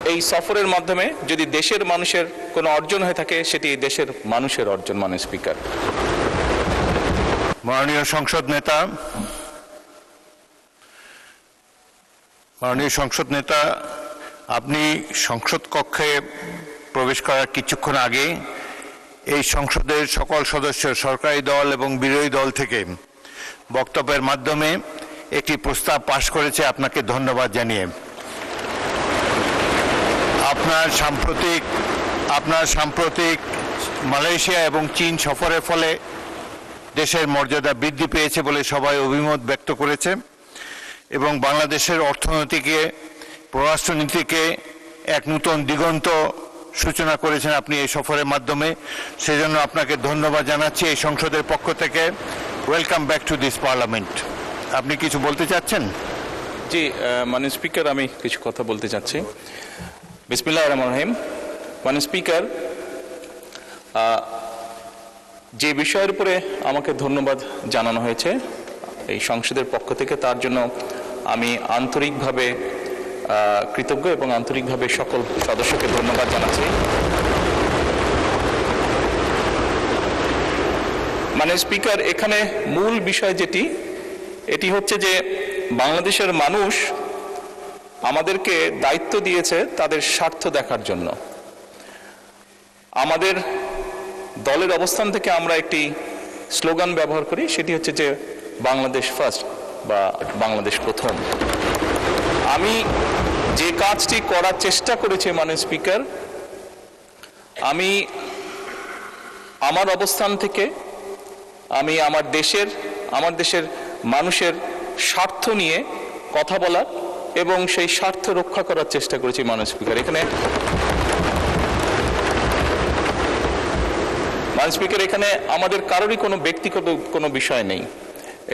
এই সফরের মাধ্যমে যদি দেশের মানুষের কোনো অর্জন হয়ে থাকে সেটি দেশের মানুষের অর্জন। মাননীয় স্পিকার, মাননীয় সংসদ নেতা, আপনি সংসদ কক্ষে প্রবেশ করার কিছুক্ষণ আগে এই সংসদের সকল সদস্য, সরকারি দল এবং বিরোধী দল থেকে বক্তব্যের মাধ্যমে একটি প্রস্তাব পাশ করেছে। আপনাকে ধন্যবাদ জানিয়ে আপনার সাম্প্রতিক মালয়েশিয়া এবং চীন সফরের ফলে দেশের মর্যাদা বৃদ্ধি পেয়েছে বলে সবাই অভিমত ব্যক্ত করেছে এবং বাংলাদেশের অর্থনীতিকে, পররাষ্ট্রনীতিকে এক নূতন দিগন্ত সূচনা করেছেন আপনি এই সফরের মাধ্যমে। সেজন্য আপনাকে ধন্যবাদ জানাচ্ছি এই সংসদের পক্ষ থেকে। Welcome back to this parliament. আপনি কিছু বলতে চাচ্ছেন? জি মাননীয় স্পিকার, আমি কিছু কথা বলতে চাচ্ছি। বিসমিল্লাহির রহমানির রহিম। মাননীয় স্পিকার, যে বিষয়ের উপরে আমাকে ধন্যবাদ জানানো হয়েছে এই সংসদের পক্ষ থেকে, তার জন্য আমি আন্তরিকভাবে কৃতজ্ঞ এবং আন্তরিকভাবে সকল সদস্যকে ধন্যবাদ জানাচ্ছি। মাননীয় স্পিকার, এখানে মূল বিষয় এটি হচ্ছে যে বাংলাদেশের মানুষ আমাদেরকে দায়িত্ব দিয়েছে তাদের স্বার্থ দেখার জন্য। আমাদের দলের অবস্থান থেকে আমরা একটি স্লোগান ব্যবহার করি, সেটি হচ্ছে যে বাংলাদেশ ফার্স্ট বা বাংলাদেশ প্রথম। আমি যে কাজটি করার চেষ্টা করেছি মাননীয় স্পিকার, আমি আমার অবস্থান থেকে আমি আমার দেশের মানুষের স্বার্থ নিয়ে কথা বলার এবং সেই স্বার্থ রক্ষা করার চেষ্টা করেছি মাননীয় স্পিকার। এখানে আমাদের কারোরই কোনো ব্যক্তিগত কোনো বিষয় নেই।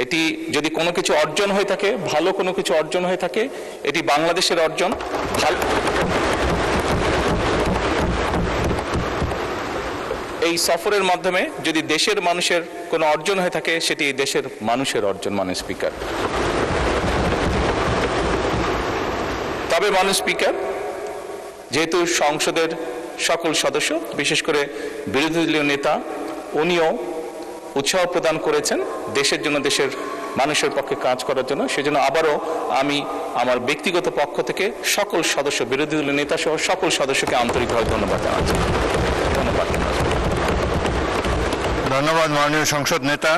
এটি যদি কোনো কিছু অর্জন হয়ে থাকে, ভালো কোনো কিছু অর্জন হয়ে থাকে, এটি বাংলাদেশের অর্জন। এই সফরের মাধ্যমে যদি দেশের মানুষের কোনো অর্জন হয়ে থাকে সেটি দেশের মানুষের অর্জন। মাননীয় স্পিকার, তবে মাননীয় স্পিকার, যেহেতু সংসদের সকল সদস্য, বিশেষ করে বিরোধী দলীয় নেতা, উনিও উৎসাহ প্রদান করেছেন দেশের জন্য, দেশের মানুষের পক্ষে কাজ করার জন্য, সেজন্য আবারও আমি আমার ব্যক্তিগত পক্ষ থেকে সকল সদস্য, বিরোধী দলীয় নেতা সহ সকল সদস্যকে আন্তরিকভাবে ধন্যবাদ জানাচ্ছি। ধন্যবাদ মাননীয় সংসদ নেতা।